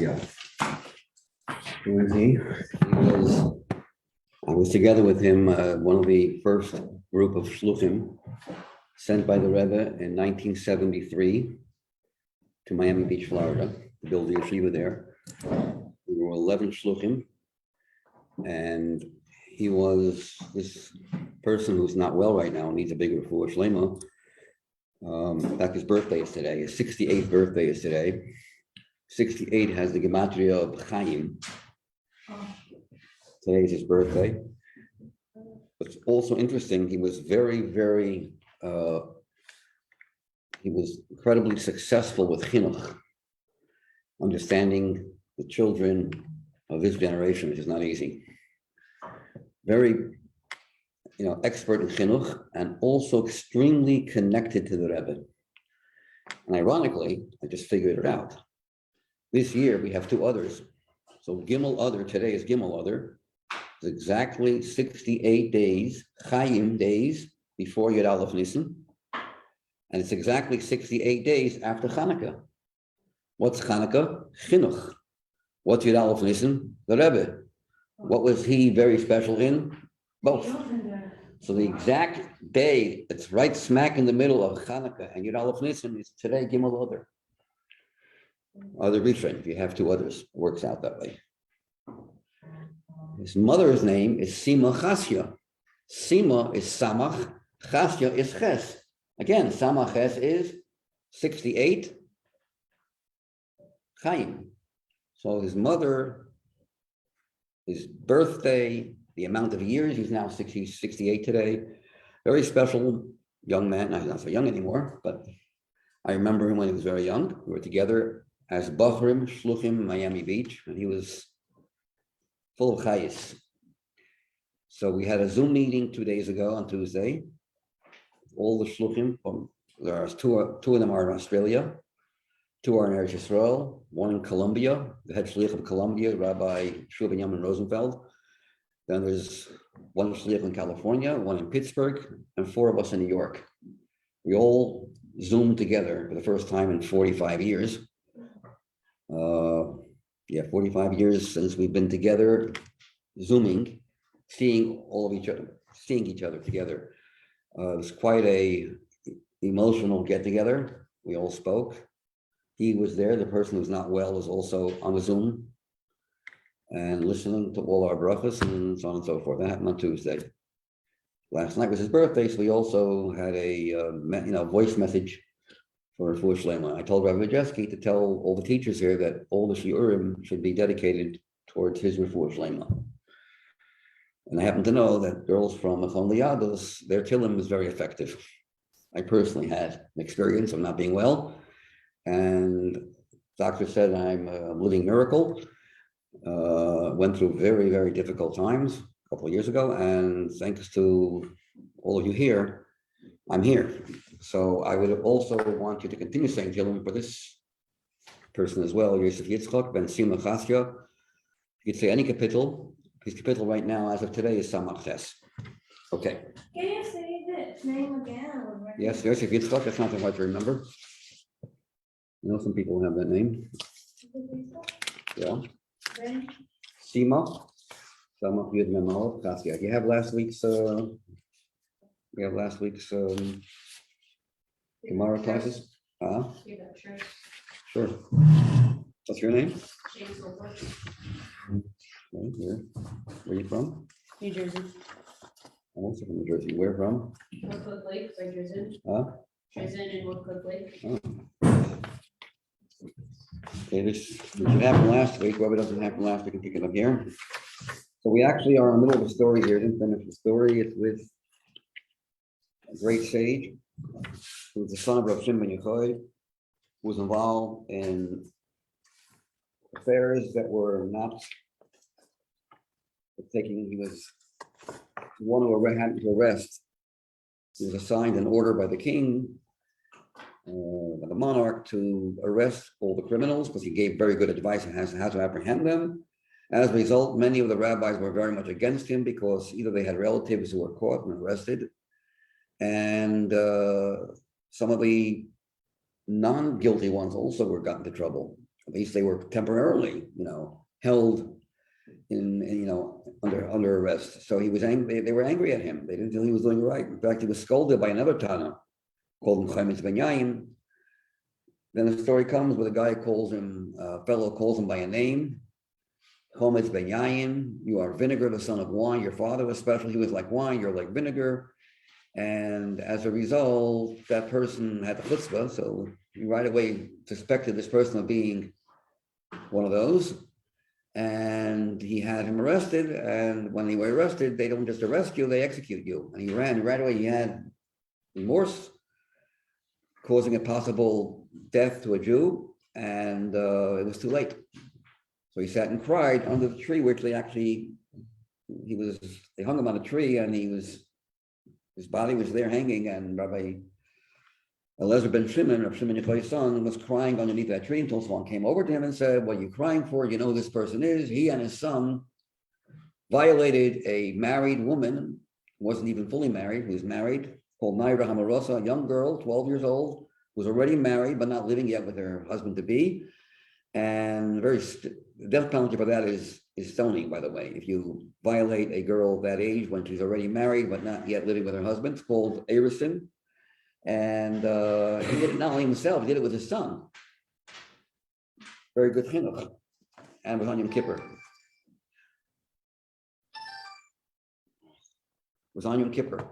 Yeah. Who is he? I was together with him, one of the first group of shluchim sent by the Rebbe in 1973 to Miami Beach, Florida, to build the yeshiva there. We were 11 shluchim, and he was this person who's not well right now, needs a big refuah shlema. In fact, his birthday is today. His 68th birthday is today. 68 has the gematria of Chaim. Today is his birthday. What's also interesting, he was he was incredibly successful with chinuch, understanding the children of his generation, which is not easy. Very, expert in chinuch, and also extremely connected to the Rebbe. And ironically, I just figured it out. This year we have two others. So Gimel Adar, today is Gimel Adar. It's exactly 68 days, Chaim days, before Yud Aleph Nisan. And it's exactly 68 days after Hanukkah. What's Hanukkah? Chinuch. What's Yud Aleph Nisan? The Rebbe. What was he very special in? Both. So the exact day that's right smack in the middle of Hanukkah and Yud Aleph Nisan is today Gimel Adar. Other Rishon, if you have two others, it works out that way. His mother's name is Sima Chasya. Sima is Samach, Chasya is Ches. Again, Samach Ches is 68 Chaim. So his mother, his birthday, the amount of years, he's now 68 today. Very special young man. Now, he's not so young anymore, but I remember him when he was very young. We were together as Bachrim, Shluchim, Miami Beach, and he was full of chayis. So we had a Zoom meeting 2 days ago on Tuesday. All the Shluchim, there are two of them are in Australia, 2 are in Eretz Yisrael, 1 in Colombia, the head shliach of Colombia, Rabbi Shua Yamin Rosenfeld. Then there's 1 shliach in California, 1 in Pittsburgh, and 4 of us in New York. We all Zoomed together for the first time in 45 years. 45 years since we've been together, Zooming, seeing each other together. It was quite a emotional get together. We all spoke. He was there. The person who's not well was also on the Zoom and listening to all our brachas and so on and so forth. That happened on Tuesday. Last night was his birthday, so we also had a voice message for Refuah Shlema. I told Rabbi Majeski to tell all the teachers here that all the shiurim should be dedicated towards his Refuah Shlema. And I happen to know that girls from Machon Liados, their Tillim was very effective. I personally had an experience of not being well, and the doctor said I'm a living miracle. Went through very, very difficult times a couple of years ago, and thanks to all of you here, I'm here. So I would also want you to continue saying Tillim for this person as well, Yosef Yitzchak ben Sima Chasya. You could say any capital. His capital right now, as of today, is Samach Ches. Okay. Can you say the name again? Yes, Yosef Yitzchak, that's not that hard to remember. Some people have that name. Yeah. Sima. Samach Yud Mem Aleph Chasya. You have last week's Gemara classes? Sure. What's your name? Okay, here. Where are you from? New Jersey. I'm also from New Jersey. Where from? Woodcook Lake, by Dresden. Huh? Dresden and Woodcook Lake. Oh. Okay, this happened last week. Whatever doesn't happen last week, we can pick it up here. So we actually are in the middle of a story here. Didn't finish the story. It's with a great sage who was the son of Rav Shimon ben Yochai, who was involved in affairs that were not taking. He was one who had to arrest. He was assigned an order by the king, by the monarch, to arrest all the criminals because he gave very good advice on how to apprehend them. As a result, many of the rabbis were very much against him because either they had relatives who were caught and arrested, and some of the non-guilty ones also were got into trouble. At least they were temporarily, held under arrest. So he was angry. They were angry at him. They didn't feel he was doing right. In fact, he was scolded by another Tana called him Chametz Ben Yain. Then the story comes where the guy calls him, fellow calls him by a name. Chametz Ben Yain, you are vinegar, the son of wine. Your father was special. He was like wine. You're like vinegar. And as a result, that person had the chutzpah. So he right away suspected this person of being one of those. And he had him arrested. And when they were arrested, they don't just arrest you, they execute you. And he ran right away. He had remorse, causing a possible death to a Jew. And it was too late. So he sat and cried under the tree, which they hung him on a tree, and his body was there hanging, and Rabbi Elazar ben Shimon, Rabbi Shimon Yochai's son, was crying underneath that tree until someone came over to him and said, what are you crying for? You know who this person is. He and his son violated a married woman, wasn't even fully married, who was married, called Naira Hamarosa, a young girl, 12 years old, was already married, but not living yet with her husband-to-be. And the death penalty for that is stoning, by the way. If you violate a girl that age when she's already married, but not yet living with her husband, it's called arison. And he did it not only himself, he did it with his son. Very good chinuch. And it was on Yom Kippur. It was on Yom Kippur.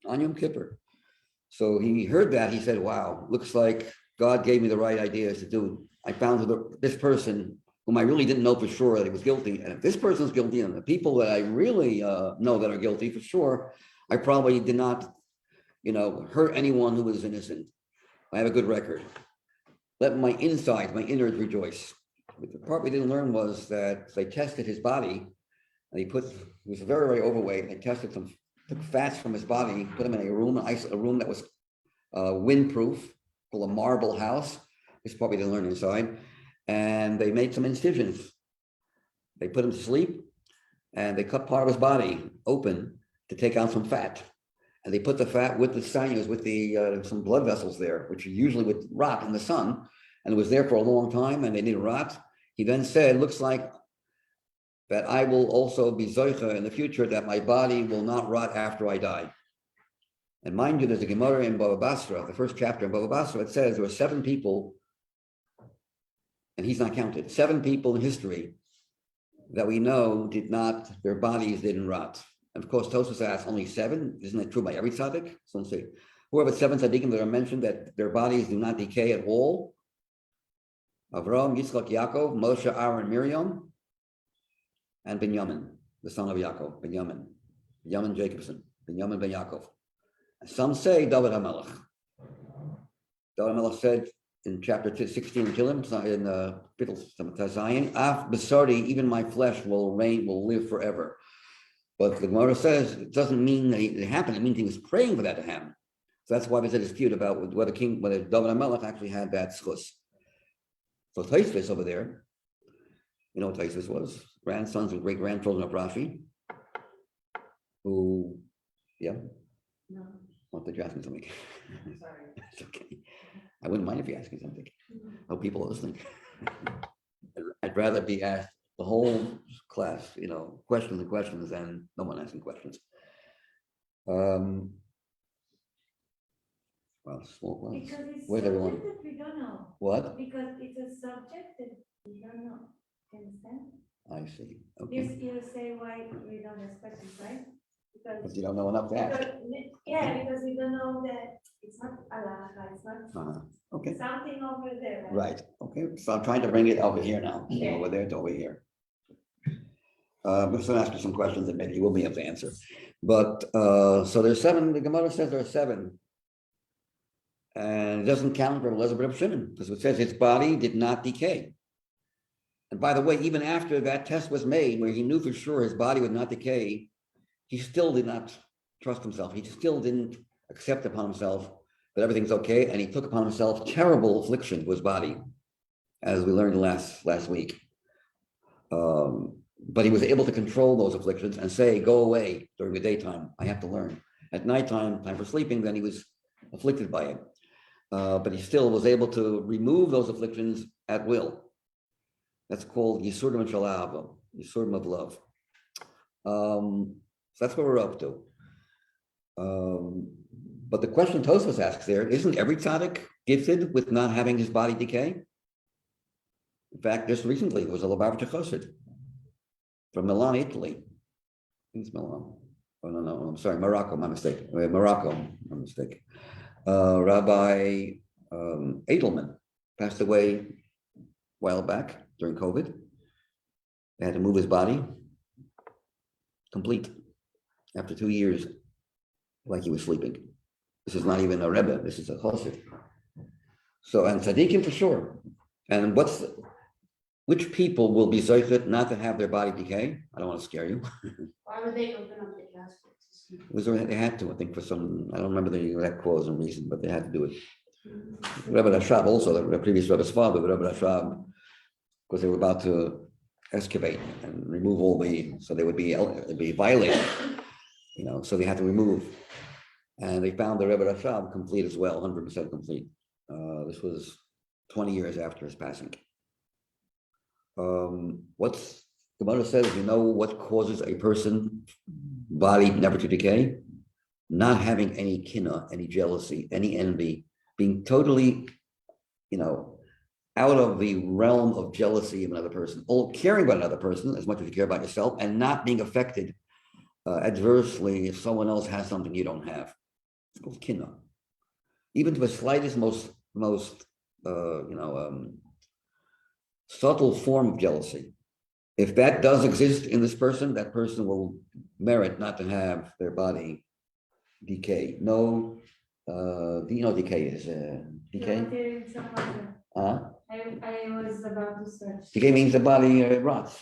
On Yom Kippur. So he heard that, he said, wow, looks like God gave me the right ideas to do. I found this person whom I really didn't know for sure that he was guilty. And if this person is guilty, and the people that I really know that are guilty for sure, I probably did not, hurt anyone who was innocent. I have a good record. Let my insides, my innards rejoice. But the part we didn't learn was that they tested his body, and he was very, very overweight. They took fats from his body, put him in a room that was windproof, called a marble house. This part we didn't learn inside. And they made some incisions. They put him to sleep, and they cut part of his body open to take out some fat. And they put the fat with the sinews, with some blood vessels there, which usually would rot in the sun. And it was there for a long time, and they didn't rot. He then said, looks like that I will also be zoicha in the future, that my body will not rot after I die. And mind you, there's a Gemara in Baba Basra, the first chapter in Baba Basra, it says there were 7 people, and he's not counted, 7 people in history that we know their bodies didn't rot. And of course, Tosfos asks only 7. Isn't that true by every tzaddik? So let's see. Whoever 7 tzaddikim that are mentioned that their bodies do not decay at all. Avraham, Yitzchak, Yaakov, Moshe, Aaron, Miriam, and Binyamin, the son of Yaakov, Binyamin Jacobson, Binyamin ben Yaakov. Some say David HaMelech. David HaMelech said in chapter 16 in Tehillim, in Zion, Af Besari, even my flesh will live forever. But the Gemara says it doesn't mean that it happened. It means he was praying for that to happen. So that's why there's a dispute about whether David HaMelech actually had that schus. So Tosfos over there, you know what Tosfos was? Grandsons and great-grandchildren of Rashi, who, yeah? No, What did you ask me something? sorry. It's okay. I wouldn't mind if you asked me something. Oh, people are listening. I'd rather be asked the whole class, questions and questions than no one asking questions. Well, small class. Because it's Where's subject everyone? that we don't know. What? Because it's a subject that we don't know. Understand? I see. You, Okay. you say why we don't ask questions, right? But Because, you don't know enough to ask. because we don't know that it's not halacha, it's not Okay. something over there. Right. Okay. So I'm trying to bring it over here now. Okay. Over there to over here. I'm just going to ask you some questions that maybe you will be able to answer. But so there's 7. The Gemara says there are 7. And it doesn't count for Elizabeth Shimon because it says his body did not decay. And by the way, even after that test was made, where he knew for sure his body would not decay, he still did not trust himself. He still didn't accept upon himself that everything's okay. And he took upon himself terrible affliction to his body, as we learned last week. But he was able to control those afflictions and say, go away during the daytime. I have to learn. At nighttime, time for sleeping, then he was afflicted by it. but he still was able to remove those afflictions at will. That's called Yisurim Shalava, Yisurim of love. So that's what we're up to. But the question Tosfos asks there, isn't every tzaddik gifted with not having his body decay? In fact, just recently, there was a Lubavitcher Chassid from Milan, Italy. I think it's Milan. Oh, no, I'm sorry, Morocco, my mistake. Morocco, my mistake. Rabbi Edelman passed away a while back during COVID. They had to move his body complete after 2 years, like he was sleeping. This is not even a Rebbe, this is a Chassid. So, and tzaddikim for sure. And which people will be zeichet not to have their body decay? I don't want to scare you. Why would they open up the caskets? They had to, I think, for some, I don't remember the exact cause and reason, but they had to do it. Rebbe Rashab also, the previous Rebbe's father, Rebbe Rashab, because they were about to excavate and remove all so they would be violated, so they had to remove. And they found the Rebbe Rashab complete as well, 100% complete. This was 20 years after his passing. What's the Gemara says, what causes a person body never to decay? Not having any kina, any jealousy, any envy, being totally, out of the realm of jealousy of another person, or caring about another person as much as you care about yourself, and not being affected adversely if someone else has something you don't have. It's called kina. Even to the slightest, most subtle form of jealousy. If that does exist in this person, that person will merit not to have their body decay. No, do you know decay is decay? I was about to search. Decay means the body rots,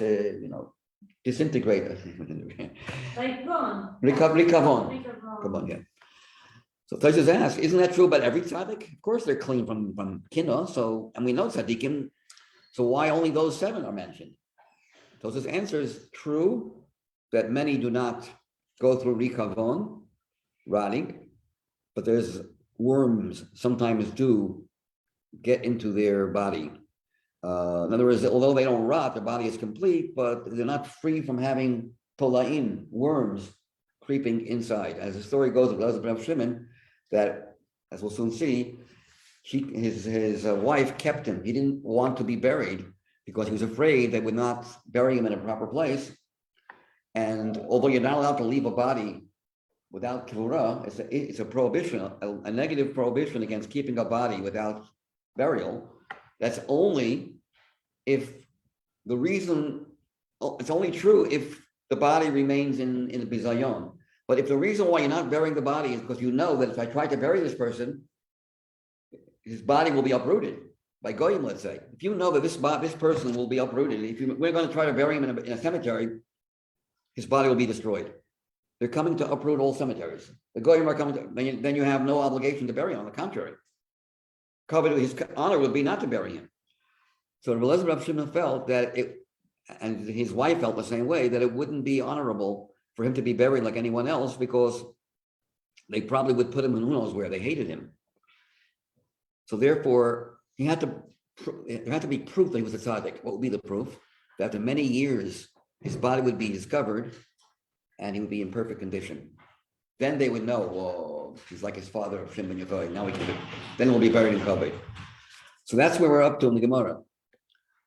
disintegrate. Like gone. Rikavon. Come on, yeah. So Tosfos asks, isn't that true about every tzaddik? Of course, they're clean from kina. So, and we know tzaddikim. So why only those 7 are mentioned? Tosfos answers, true that many do not go through rikavon, rotting, but there's worms sometimes do get into their body. In other words, although they don't rot, their body is complete, but they're not free from having tolaim, worms, creeping inside. As the story goes of Elazar Shimon, that, as we'll soon see, his wife kept him. He didn't want to be buried because he was afraid they would not bury him in a proper place. And although you're not allowed to leave a body without kivura, it's a prohibition, a negative prohibition against keeping a body without burial. That's only if the reason, it's only true if the body remains in the bizayon. But if the reason why you're not burying the body is because you know that if I try to bury this person, his body will be uprooted by goyim, let's say. If you know that this person will be uprooted, we're going to try to bury him in a cemetery, his body will be destroyed. They're coming to uproot all cemeteries. The goyim are coming to, then you have no obligation to bury him. On the contrary, his honor would be not to bury him. So Elazar Shimon felt that and his wife felt the same way, that it wouldn't be honorable for him to be buried like anyone else, because they probably would put him in who knows where. They hated him. So therefore, there had to be proof that he was a tzaddik. What would be the proof? That after many years, his body would be discovered and he would be in perfect condition. Then they would know, whoa, he's like his father, Shimon Yochai. Now then he'll be buried in Kavod. So that's where we're up to in the Gemara.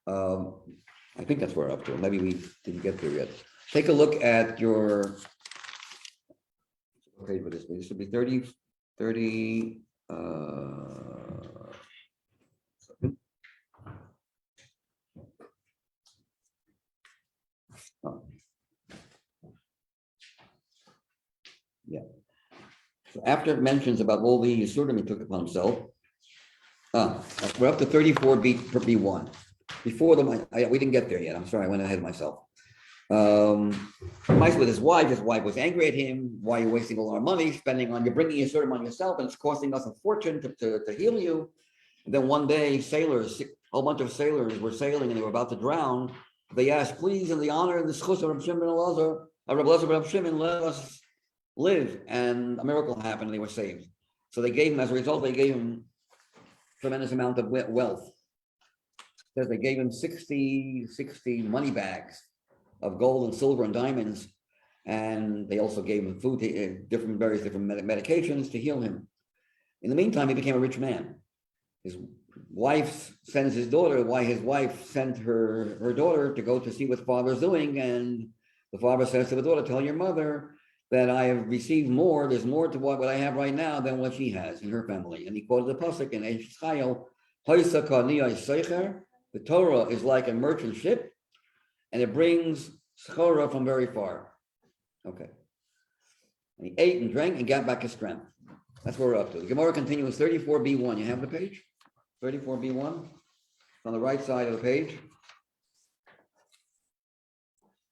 I think that's where we're up to. Maybe we didn't get there yet. Take a look at your, okay, but this should be 30. Yeah. So after it mentions about all the Yisurim he took upon himself, we're up to 34b1. Before we didn't get there yet. I'm sorry, I went ahead of myself. With his wife was angry at him. Why are you wasting all our money, you're bringing Yisurim on yourself, and it's costing us a fortune to heal you. And then one day, a whole bunch of sailors were sailing and they were about to drown. They asked, please, in the honor of the schus of Rabbi Shimon Elazar, Rabbi Shimon, let us live. And a miracle happened and they were saved. So as a result, they gave him tremendous amount of wealth. Says they gave him 60 money bags of gold and silver and diamonds. And they also gave him food, various different medications to heal him. In the meantime, he became a rich man. His wife sends his daughter, his wife sent her daughter to go to see what father's doing. And the father says to the daughter, tell your mother that I have received more. There's more to what I have right now than what she has in her family. And he quoted the pasuk in Eishchayil, the Torah is like a merchant ship, and it brings schora from very far. Okay. And he ate and drank and got back his strength. That's what we're up to. The Gemara continues 34b1. You have the page? 34b1. On the right side of the page.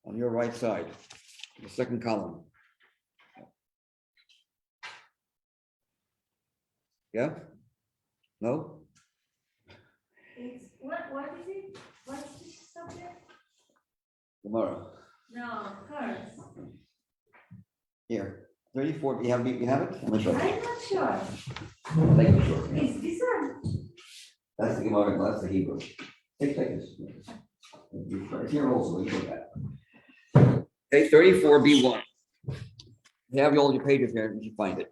On your right side, the second column. Yeah? No? What is it? What's the subject? Gemara. No, curse. Here. 34. You have it? I'm not sure. I'm not sure. Thank you, sure. Yeah. Is this one? That's the Gemara, that's the Hebrew. Take this. It's here also. You look at. Okay, 34b1. You have all your pages here, you find it.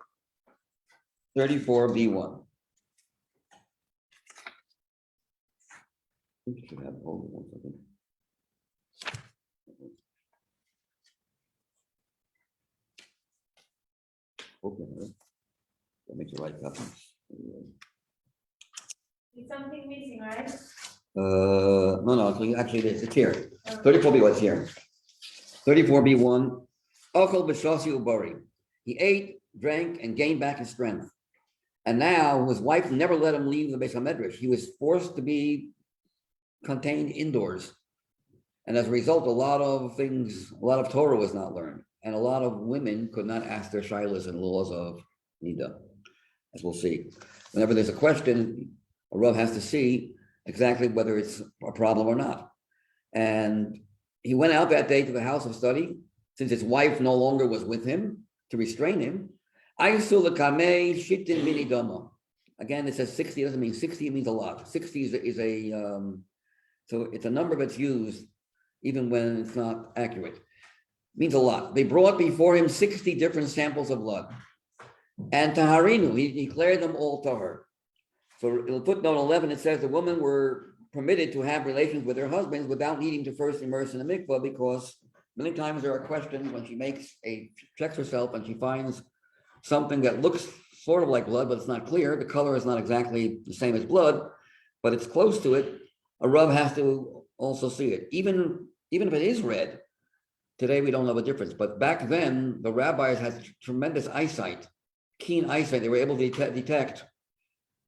34b1. I should have all the ones, I think. Okay, that makes the right copy. It's something missing, right? No, actually, it's here. 34b, what's here? 34b1. Ochel b'shasi ubari. He ate, drank, and gained back his strength. And now his wife never let him leave the Beis HaMedrash. He was forced to be contained indoors. And as a result, a lot of Torah was not learned. And a lot of women could not ask their shilas and laws of Nida, as we'll see. Whenever there's a question, a Rav has to see exactly whether it's a problem or not. And he went out that day to the house of study, since his wife no longer was with him to restrain him. Again, it says 60, it doesn't mean 60, it means a lot. 60 is a so it's a number that's used even when it's not accurate. It means a lot. They brought before him 60 different samples of blood. And Taharinu, he declared them all tahar. So in footnote 11, it says the women were permitted to have relations with their husbands without needing to first immerse in the mikvah, because many times there are questions when she checks herself and she finds something that looks sort of like blood, but it's not clear. The color is not exactly the same as blood, but it's close to it. A Rav has to also see it. Even if it is red, today we don't know the difference. But back then, the rabbis had tremendous eyesight, keen eyesight. They were able to detect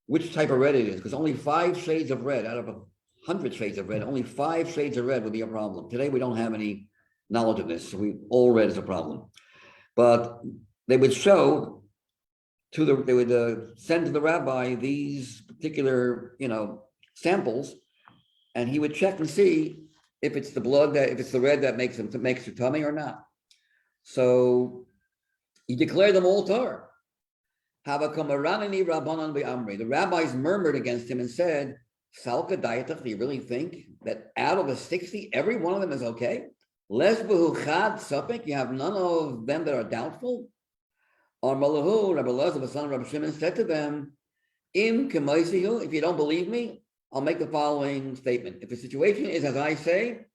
which type of red it is, because only 5 shades of red out of 100 shades of red, only 5 shades of red would be a problem. Today, we don't have any knowledge of this. So all red is a problem. But they would show they would send to the rabbi these particular, samples, and he would check and see if it's the blood if it's the red that makes your tummy or not. So he declared them all tar. The rabbis murmured against him and said, Salka Dayatach, do you really think that out of the 60, every one of them is okay? Les behuchad sapik, you have none of them that are doubtful? Or Malahu, Rabbi Elazar, the son of Rabbi Shimon, said to them, Im kemaisihu, if you don't believe me, I'll make the following statement. If the situation is as I say,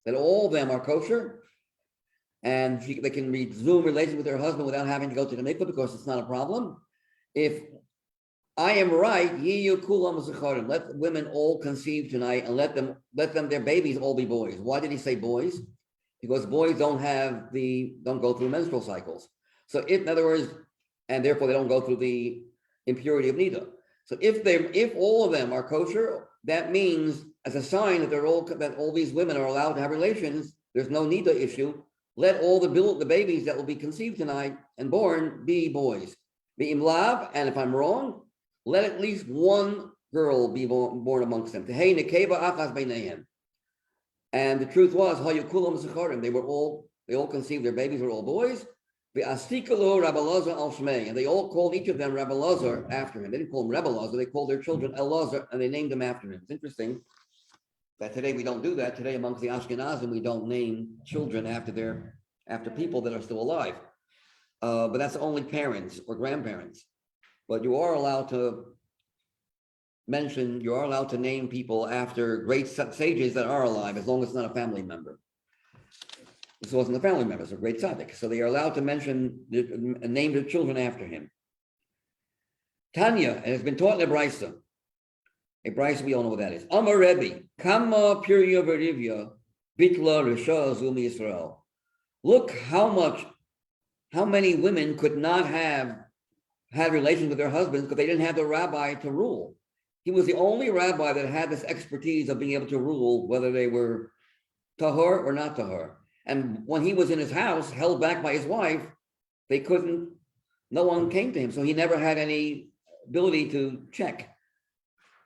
that all of them are kosher, and they can resume relations with their husband without having to go to the mikvah because it's not a problem. If I am right, yiyu kulam zecharim, let women all conceive tonight, and let them their babies all be boys. Why did he say boys? Because boys don't go through menstrual cycles. So in other words, and therefore they don't go through the impurity of nida. So if all of them are kosher, that means as a sign that that all these women are allowed to have relations, there's no nida issue. Let all the babies that will be conceived tonight and born be boys. Be imlav, and if I'm wrong, let at least one girl be born amongst them. And the truth was, they all conceived, their babies were all boys. V'astikalo Rabbi Elazar al Shmei, and they all called each of them Rabbi Elazar after him. They didn't call him Rabbi Elazar, they called their children Elazar, and they named them after him. It's interesting that today we don't do that. Today amongst the Ashkenazim, we don't name children after people that are still alive. But that's only parents or grandparents. But you are allowed to name people after great sages that are alive, as long as it's not a family member. This wasn't a family member, it's a great tzaddik. So they are allowed to name their children after him. Tanya, and it's been taught in a brisa. A brisa, we all know what that is. Amar Rebbe, Kama Pirya Verivya, Bitla Risha Zumi Yisrael. Look how many women could not have had relations with their husbands because they didn't have the rabbi to rule. He was the only rabbi that had this expertise of being able to rule whether they were tahor or not tahor. And when he was in his house, held back by his wife, no one came to him. So he never had any ability to check.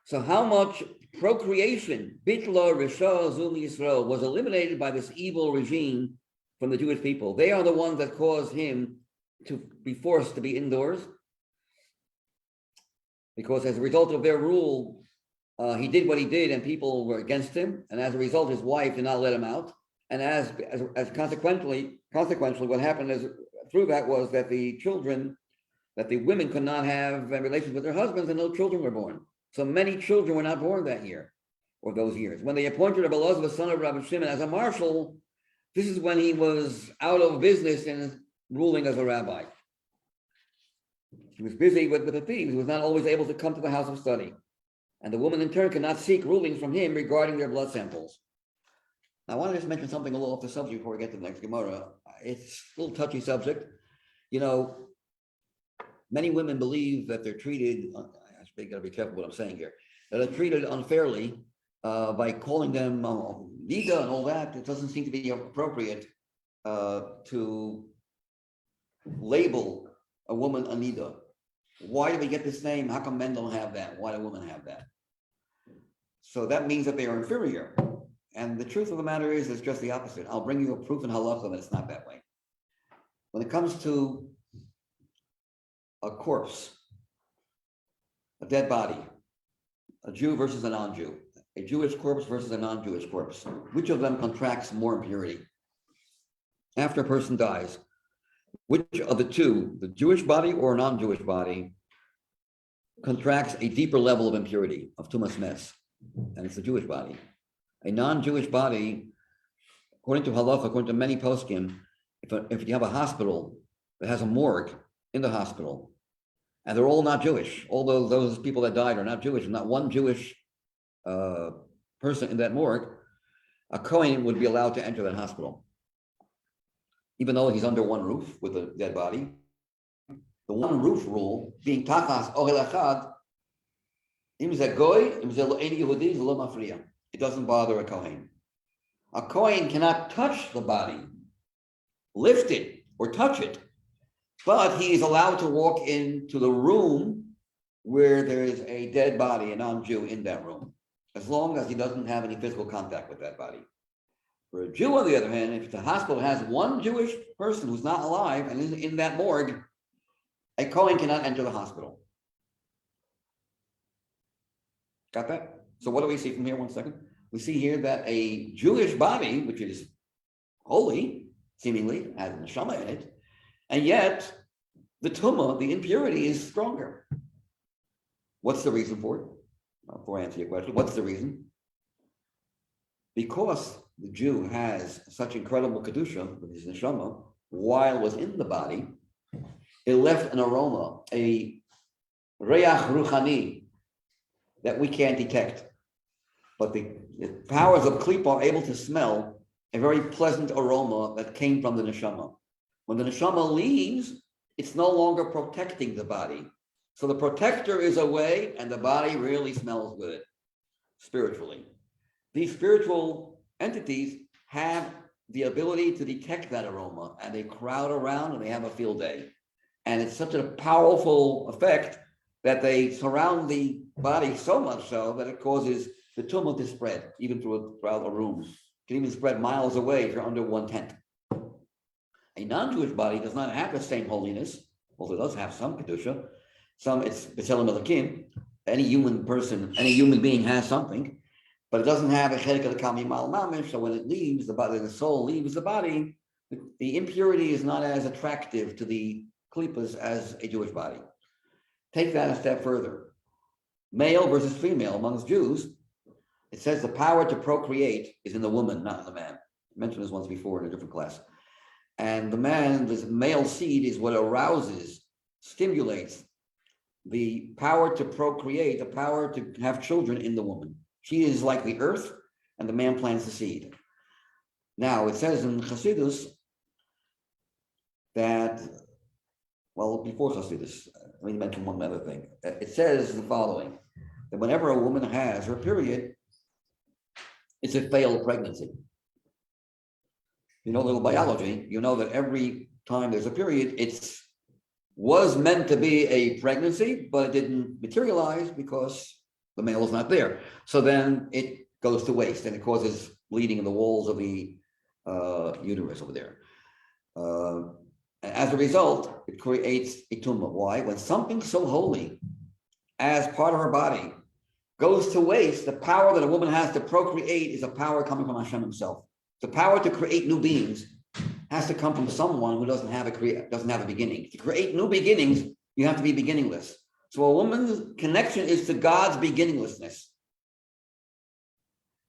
So how much procreation, Bitla Risha Zumi Yisrael, was eliminated by this evil regime from the Jewish people. They are the ones that caused him to be forced to be indoors. Because as a result of their rule, he did what he did and people were against him. And as a result, his wife did not let him out. And as consequently, what happened through that was that the women could not have relations with their husbands and no children were born. So many children were not born that year or those years. When they appointed Rabbi Elazar, the son of Rabbi Shimon, as a marshal, this is when he was out of business and ruling as a rabbi. He was busy with the thieves. He was not always able to come to the house of study. And the woman in turn could not seek rulings from him regarding their blood samples. Now, I want to just mention something a little off the subject before we get to the next Gemara. It's a little touchy subject. You know, many women believe that they're treated, I got to be careful what I'm saying here, that they're treated unfairly by calling them Nida and all that. It doesn't seem to be appropriate to label a woman a Nida. Why do we get this name? How come men don't have that? Why do women have that? So that means that they are inferior. And the truth of the matter is, it's just the opposite. I'll bring you a proof in halakha that it's not that way. When it comes to a corpse, a dead body, a Jew versus a non-Jew, a Jewish corpse versus a non-Jewish corpse, which of them contracts more impurity? After a person dies, which of the two, the Jewish body or non-Jewish body, contracts a deeper level of impurity, of tumas mes? And it's the Jewish body. A non-Jewish body, according to halakha, according to many poskim, if you have a hospital that has a morgue in the hospital, and they're all not Jewish, all those people that died are not Jewish, not one Jewish person in that morgue, a Kohen would be allowed to enter that hospital. Even though he's under one roof with a dead body. The one roof rule, being tachas ohel echad, im ze goy, im ze lo ein Yehudi, ze lo mafriya. It doesn't bother a Kohen. A Kohen cannot touch the body, lift it, or touch it, but he is allowed to walk into the room where there is a dead body, a non-Jew in that room, as long as he doesn't have any physical contact with that body. For a Jew, on the other hand, if the hospital has one Jewish person who's not alive and is in that morgue, a Kohen cannot enter the hospital. Got that? So what do we see from here? 1 second. We see here that a Jewish body, which is holy, seemingly, has neshama in it, and yet the tumah, the impurity, is stronger. What's the reason for it? Before I answer your question, what's the reason? Because the Jew has such incredible kedusha with his neshama while it was in the body, it left an aroma, a reach ruchani, that we can't detect. But the powers of klipa are able to smell a very pleasant aroma that came from the neshama. When the neshama leaves, it's no longer protecting the body. So the protector is away and the body really smells good, spiritually. These spiritual entities have the ability to detect that aroma and they crowd around and they have a field day. And it's such a powerful effect that they surround the body so much so that it causes the tumah to spread, even throughout the room. It can even spread miles away if you're under one tent. A non-Jewish body does not have the same holiness, although it does have some kedusha. Some it's b'tselem Elokim. Any human person, any human being has something, but it doesn't have a chelik of the kami mal mamish. So when it leaves the body, the soul leaves the body, the impurity is not as attractive to the klipas as a Jewish body. Take that a step further. Male versus female amongst Jews, it says the power to procreate is in the woman, not in the man. I mentioned this once before in a different class. And the man, this male seed is what arouses, stimulates the power to procreate, the power to have children in the woman. She is like the earth, and the man plants the seed. Now, it says in Chassidus that, well, before Chassidus, let me mention one other thing. It says the following, that whenever a woman has her period, it's a failed pregnancy. You know a little biology, you know that every time there's a period, it's was meant to be a pregnancy, but it didn't materialize because the male is not there. So then it goes to waste and it causes bleeding in the walls of the uterus over there. As a result, it creates a tumor. Why? When something so holy as part of her body goes to waste, the power that a woman has to procreate is a power coming from Hashem himself. The power to create new beings has to come from someone who doesn't have a beginning. To create new beginnings, you have to be beginningless. So a woman's connection is to God's beginninglessness.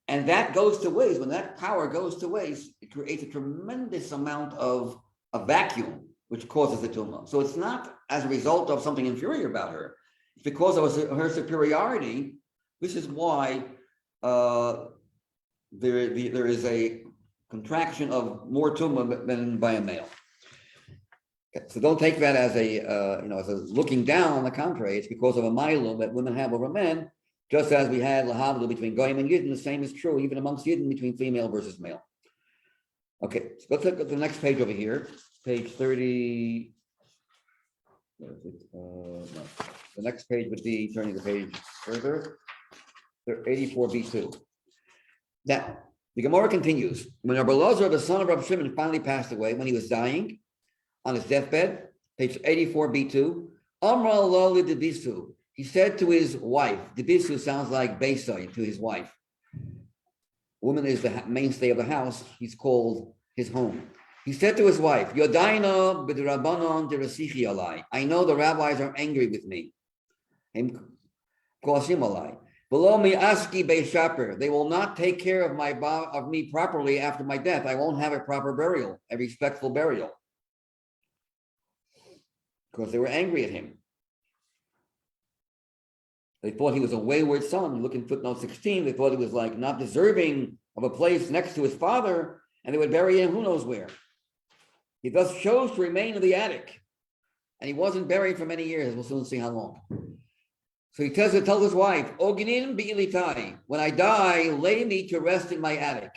And that goes to waste. When that power goes to waste, it creates a tremendous amount of a vacuum, which causes the tumor. So it's not as a result of something inferior about her. It's because of her superiority. This is why there is a contraction of more tumor than by a male. Okay, so don't take that as as a looking down. On the contrary, it's because of a milo that women have over men, just as we had lahavdil between goyim and yidden. The same is true even amongst yidden between female versus male. Okay, so let's look at the next page over here, page 30. No. The next page would be turning the page further. 84b2. Now, the Gemara continues. When Rabbi Elazar, the son of Rabbi Shimon, finally passed away, when he was dying on his deathbed, page 84b2, Amra Lali Debisu. He said to his wife, Debisu sounds like Beisai, to his wife. Woman is the mainstay of the house. He's called his home. He said to his wife, Yodaina b'drabanon derasichi alai. I know the rabbis are angry with me. Kosim alai. Below me, aski beishaper. They will not take care of me properly after my death. I won't have a proper burial, a respectful burial, because they were angry at him. They thought he was a wayward son. Look in footnote 16. They thought he was like not deserving of a place next to his father, and they would bury him who knows where. He thus chose to remain in the attic, and he wasn't buried for many years. We'll soon see how long. So he tells his wife, Oginin bi'ilitai, when I die, lay me to rest in my attic.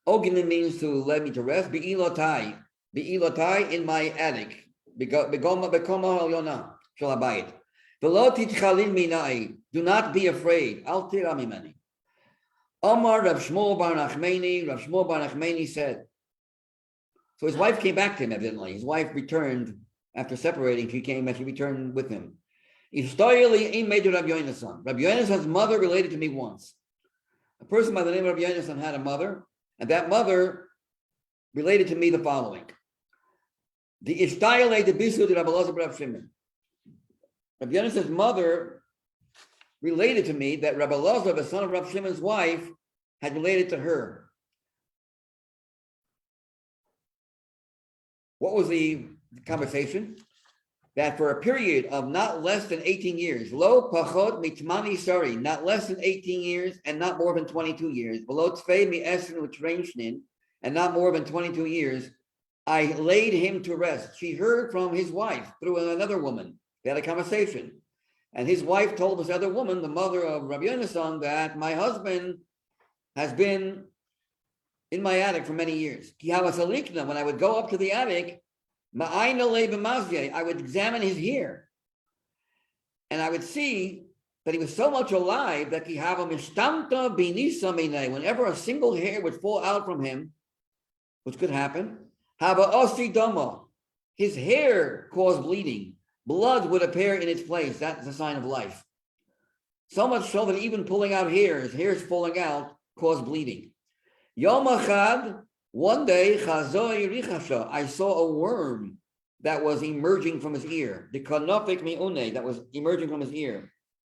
Oginin means to lay me to rest. Bi'ilotai in my attic. Begoma halyona shalabayit. V'lo titchalin minai, do not be afraid. Al tira mimeni. Omar Rav Shmuel bar Nachmani said. So his wife came back to him evidently. His wife returned after separating. She returned with him. Rabbi Yonasan's mother related to me once. A person by the name of Rabbi Yonasan had a mother, and that mother related to me the following. The Ishtayale de Bisu de Rabbi Elazar Rav Shimon. Rabbi Yonasan's mother related to me that Rabbi Elazar, the son of Rav Shimon's wife, had related to her. What was the conversation? That for a period of not less than 18 years, lo pachot mitmani sari, not less than 18 years and not more than 22 years, below tzvei mi esen u'treishnin, and not more than 22 years, I laid him to rest. She heard from his wife through another woman. They had a conversation. And his wife told this other woman, the mother of Rabbi Yonasan, that my husband has been in my attic for many years. When I would go up to the attic, I would examine his hair, and I would see that he was so much alive that whenever a single hair would fall out from him, which could happen, Hava osi dama. His hair caused bleeding. Blood would appear in its place. That's a sign of life. So much so that even pulling out hairs falling out, caused bleeding. Yom Echad, one day, chazoi richasha, I saw a worm that was emerging from his ear. The kanofik mi'une, that was emerging from his ear.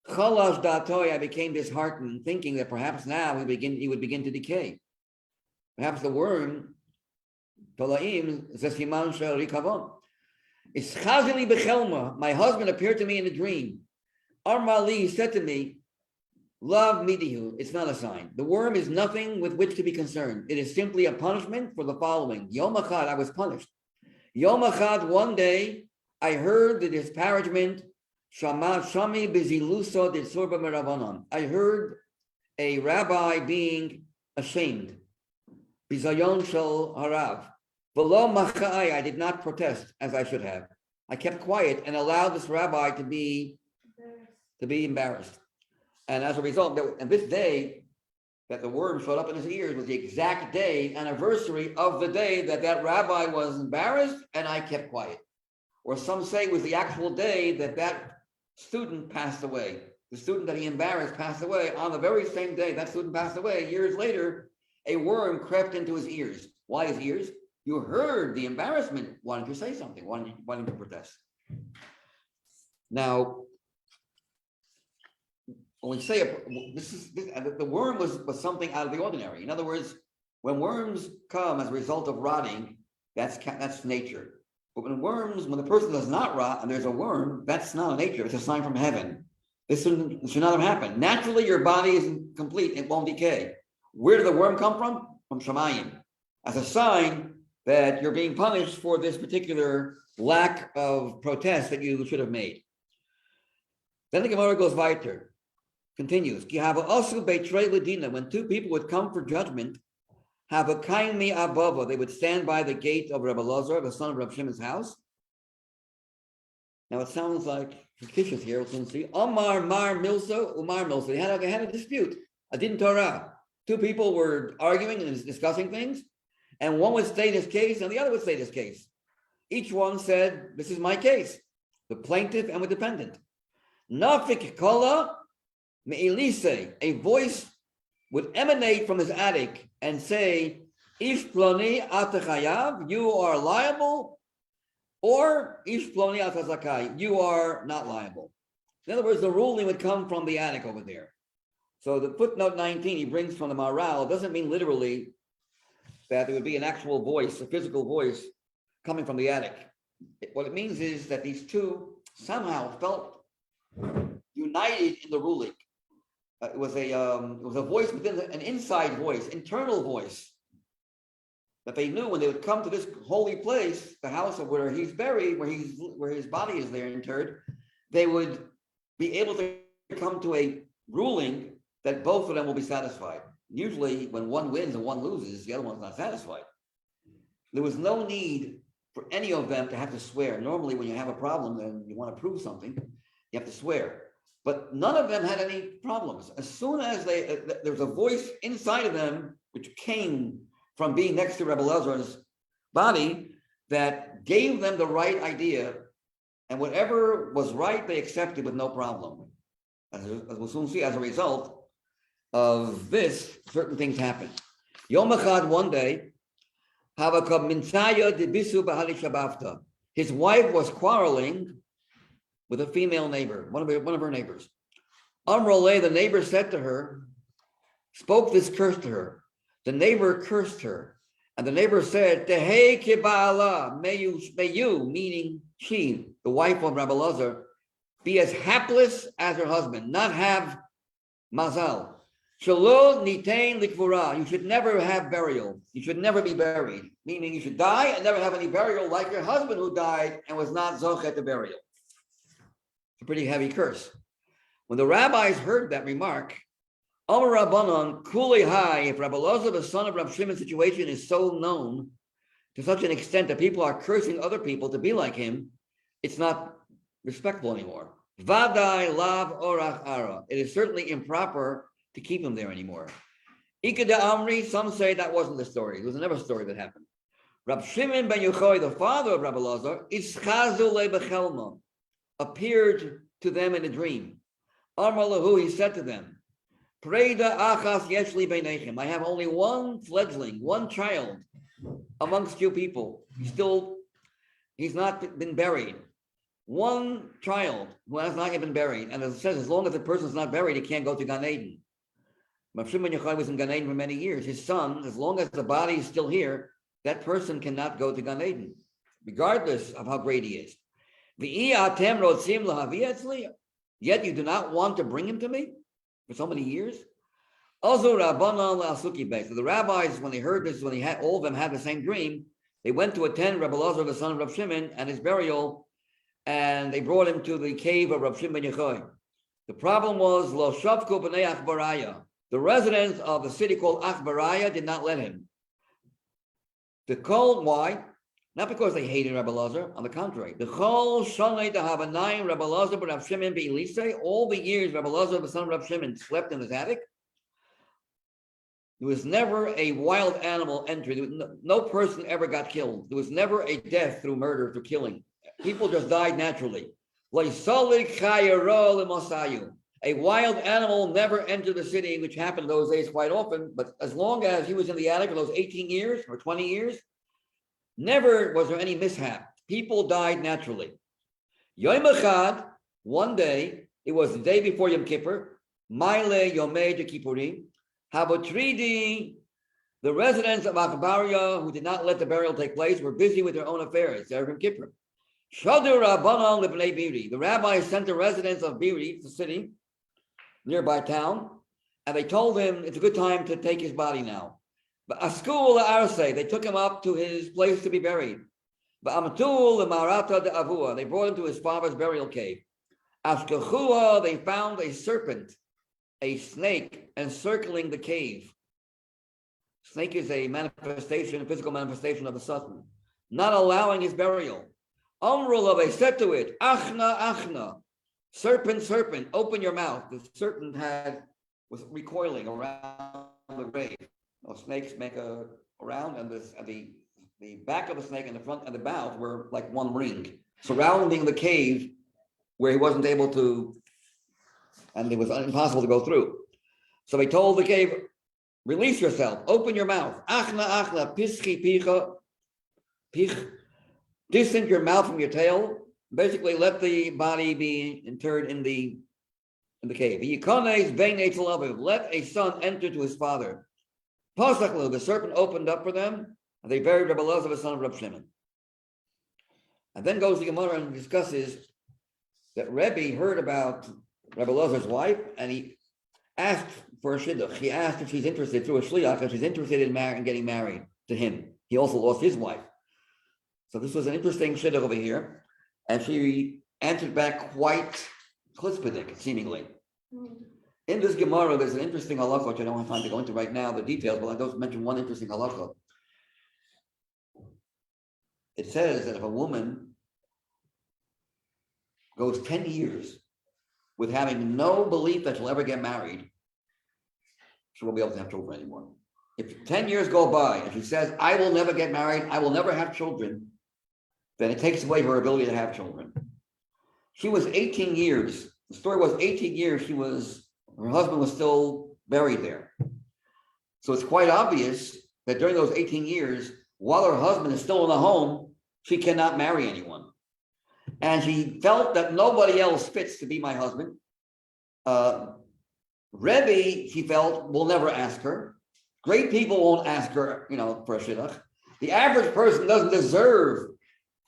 Chalash da'atoi, I became disheartened, thinking that perhaps now he would begin to decay. Perhaps the worm, tolaim, zesiman shel rikavon. Ischazili bechelma, my husband appeared to me in a dream. Armali said to me, love midihu, it's not a sign. The worm is nothing with which to be concerned. It is simply a punishment for the following. Yom Echad, I was punished. Yom Echad, one day, I heard the disparagement, Shami biziluso de sorba meravanon. I heard a rabbi being ashamed. Bizayon shel harav. Below machai, I did not protest as I should have. I kept quiet and allowed this rabbi to be embarrassed. And as a result, and this day that the worm showed up in his ears was the exact day, anniversary of the day that rabbi was embarrassed and I kept quiet. Or some say it was the actual day that student passed away. The student that he embarrassed passed away. On the very same day that student passed away, years later, a worm crept into his ears. Why his ears? You heard the embarrassment, wanted to say something, wanted to protest. Now, when we say the worm was something out of the ordinary. In other words, when worms come as a result of rotting, that's nature. But when the person does not rot and there's a worm, that's not nature. It's a sign from heaven. This should not have happened. Naturally, your body isn't complete; it won't decay. Where did the worm come from? From Shamayim, as a sign that you're being punished for this particular lack of protest that you should have made. Then the Gemara goes weiter, continues. When two people would come for judgment, have a kain mi abava, they would stand by the gate of Rabbi Lazar, the son of Rabbi Shimon's house. Now it sounds like fictitious here. We'll see. Omar Mar Milso, Umar Milso. They had a dispute. Adin Torah. Two people were arguing and discussing things, and one would state his case, and the other would state his case. Each one said, "This is my case," the plaintiff and the defendant. Nafik kala me'elise, a voice would emanate from his attic and say, "Ish ploni atachayav, you are liable," or "Ish ploni atazakai, you are not liable." In other words, the ruling would come from the attic over there. So the footnote 19 he brings from the Maral doesn't mean literally that there would be an actual voice, a physical voice coming from the attic. What it means is that these two somehow felt united in the ruling. It was a voice within an inside voice, internal voice, that they knew when they would come to this holy place, the house of where he's buried, where his body is there interred, they would be able to come to a ruling that both of them will be satisfied. Usually when one wins and one loses, the other one's not satisfied. There was no need for any of them to have to swear. Normally when you have a problem and you want to prove something, you have to swear. But none of them had any problems. As soon as there was a voice inside of them, which came from being next to Rebbe Lazar's body, that gave them the right idea, and whatever was right, they accepted with no problem. As we'll soon see, as a result of this, certain things happened. Yom Echad, one day, his wife was quarreling with a female neighbor, one of her neighbors. Amrole, the neighbor said to her, spoke this curse to her. The neighbor cursed her, and the neighbor said, Tehei kiba'ala, may you, meaning she, the wife of Rabbi Lazar, be as hapless as her husband, not have mazal. Shelo nitain likvura, you should never have burial. You should never be buried, meaning you should die and never have any burial like your husband who died and was not zochet to burial. It's a pretty heavy curse. When the rabbis heard that remark, Amar Rabbanon, Kuli Hai, if Rabbi Lazar, the son of Rabbi Shimon's situation is so known to such an extent that people are cursing other people to be like him, it's not respectful anymore. Vadai lav orach ara. It is certainly improper to keep him there anymore. Ikeda Amri, some say that wasn't the story. It was another story that happened. Rab Shimon ben Yochai, the father of Rabbi Lazar, Ischazu le bechelma, appeared to them in a dream. Amar lahu, he said to them, Preda achas yeshli beinechem. I have only one fledgling, one child amongst you people. He's not been buried. One child who has not yet been buried. And as it says, as long as the person is not buried, he can't go to Gan Eden. Rab Shimon Yochai was in Gan Eden for many years. His son, as long as the body is still here, that person cannot go to Gan Eden, regardless of how great he is. Yet you do not want to bring him to me for so many years. So the rabbis, when they heard this, when all of them had the same dream, they went to attend Rabbi Lazar, the son of Rab Shimon, and his burial, and they brought him to the cave of Rab Shimon ben Yochai. The problem was Lo Shavku b'nei Achbaraya. The residents of the city called Achbaraya did not let him. The call, why? Not because they hated Rabbi Lazar, on the contrary. The Chol Shanei Dahavanayim Rabbi Lazar but Rab Shimon be'Elisei, all the years Rabbi Lazar, the son of Rab Shimon, slept in his attic. There was never a wild animal entry. No person ever got killed. There was never a death through murder, through killing. People just died naturally. A wild animal never entered the city, which happened those days quite often. But as long as he was in the attic for those 18 years or 20 years, never was there any mishap. People died naturally. Yom Echad, one day, it was the day before Yom Kippur, Maile Yomei de Kippurim, Habotridi, the residents of Achbaria who did not let the burial take place were busy with their own affairs. They're Yom Kippur. Shadu Rabbanan Lebnei Biri. The rabbis sent the residents of Biri, the city, nearby town, and they told him it's a good time to take his body now. But Askul Arse, they took him up to his place to be buried. But Amatul Marata de Avua, they brought him to his father's burial cave. Ashkechua, they found a serpent, a snake, encircling the cave. Snake is a manifestation, a physical manifestation of the Satan, not allowing his burial. Amrullah, they said to it, Achna, Achna, serpent, serpent, open your mouth. The serpent was recoiling around the grave. Snakes make a round, and the back of the snake and the front and the mouth were like one ring, surrounding the cave where he wasn't able to, and it was impossible to go through. So they told the cave, release yourself, open your mouth. Achna, achna, pischi picha, pich, distance your mouth from your tail. Basically, let the body be interred in the cave. Let a son enter to his father. Pasachlu, the serpent opened up for them, and they buried Rabbi Lazar, the son of Rab Shimon. And then goes the Gemara and discusses that Rebbe heard about Rabbi Lazar's wife, and he asked for a shidduch. He asked if she's interested, through a shliach, if she's interested in getting married to him. He also lost his wife. So this was an interesting shidduch over here. And she answered back quite chutzpahdik, seemingly. In this Gemara, there's an interesting halacha, which I don't have time to go into right now, the details, but I just mention one interesting halacha. It says that if a woman goes 10 years with having no belief that she'll ever get married, she won't be able to have children anymore. If 10 years go by and she says, I will never get married, I will never have children, then it takes away her ability to have children. She was 18 years. The story was 18 years her husband was still buried there. So it's quite obvious that during those 18 years, while her husband is still in the home, she cannot marry anyone. And she felt that nobody else fits to be my husband. Rebbe, she felt, will never ask her. Great people won't ask her, for a shidduch. The average person doesn't deserve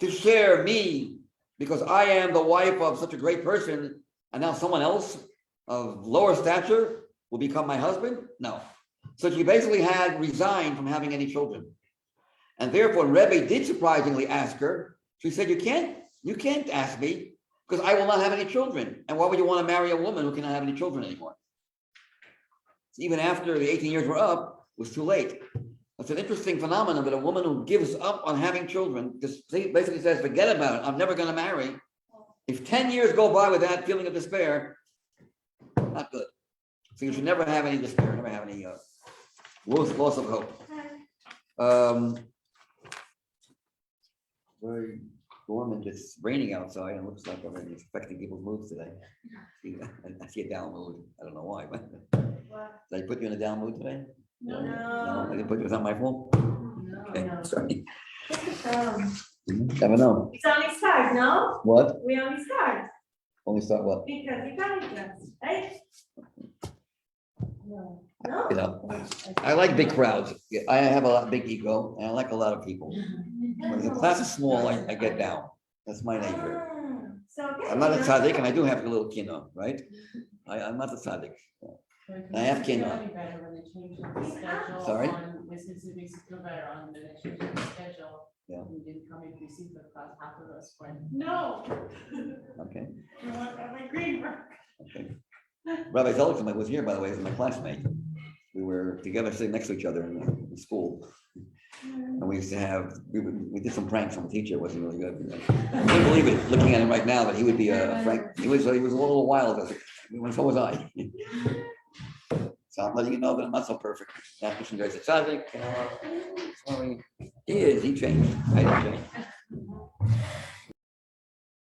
to share me because I am the wife of such a great person, and now someone else of lower stature will become my husband? No. So she basically had resigned from having any children. And therefore, Rebbe did surprisingly ask her. She said, you can't ask me because I will not have any children. And why would you want to marry a woman who cannot have any children anymore? So even after the 18 years were up, it was too late. It's an interesting phenomenon that a woman who gives up on having children just basically says, forget about it, I'm never going to marry. If 10 years go by with that feeling of despair, not good. So you should never have any despair, never have any loss of hope. very dormant. It's raining outside and it looks like it's affecting people's moods today. I see a down mood. I don't know why, but Wow. did I put you in a down mood today? No. No, I didn't put you, it's not my fault. Okay, No. sorry. Um, Never know. It's only start, no? What? We only start When we start what? because you got it just, right? No. No? You know, I like big crowds. Yeah, I have a big ego and I like a lot of people. When the class is small, I get down. That's my nature. So. okay, I'm not a you know. tzaddik and I do have a little kino, right? I'm not a tzaddik. I have kinna. Sorry? Since it makes it feel better on the next schedule. Yeah. We didn't come in receive the class, half of us went. No. Okay, You want Rabbi Greenberg? okay. Rabbi Zolkman was here, by the way, as my classmate. We were together sitting next to each other in school. And we used to have, we did some pranks on the teacher. It wasn't really good. I can't believe it, looking at him right now, that he would be a prank. He was a little wild. So was I. So I'm letting you know that I'm not so perfect. That person goes to tzaddik, sorry. He is, he changed. I didn't change.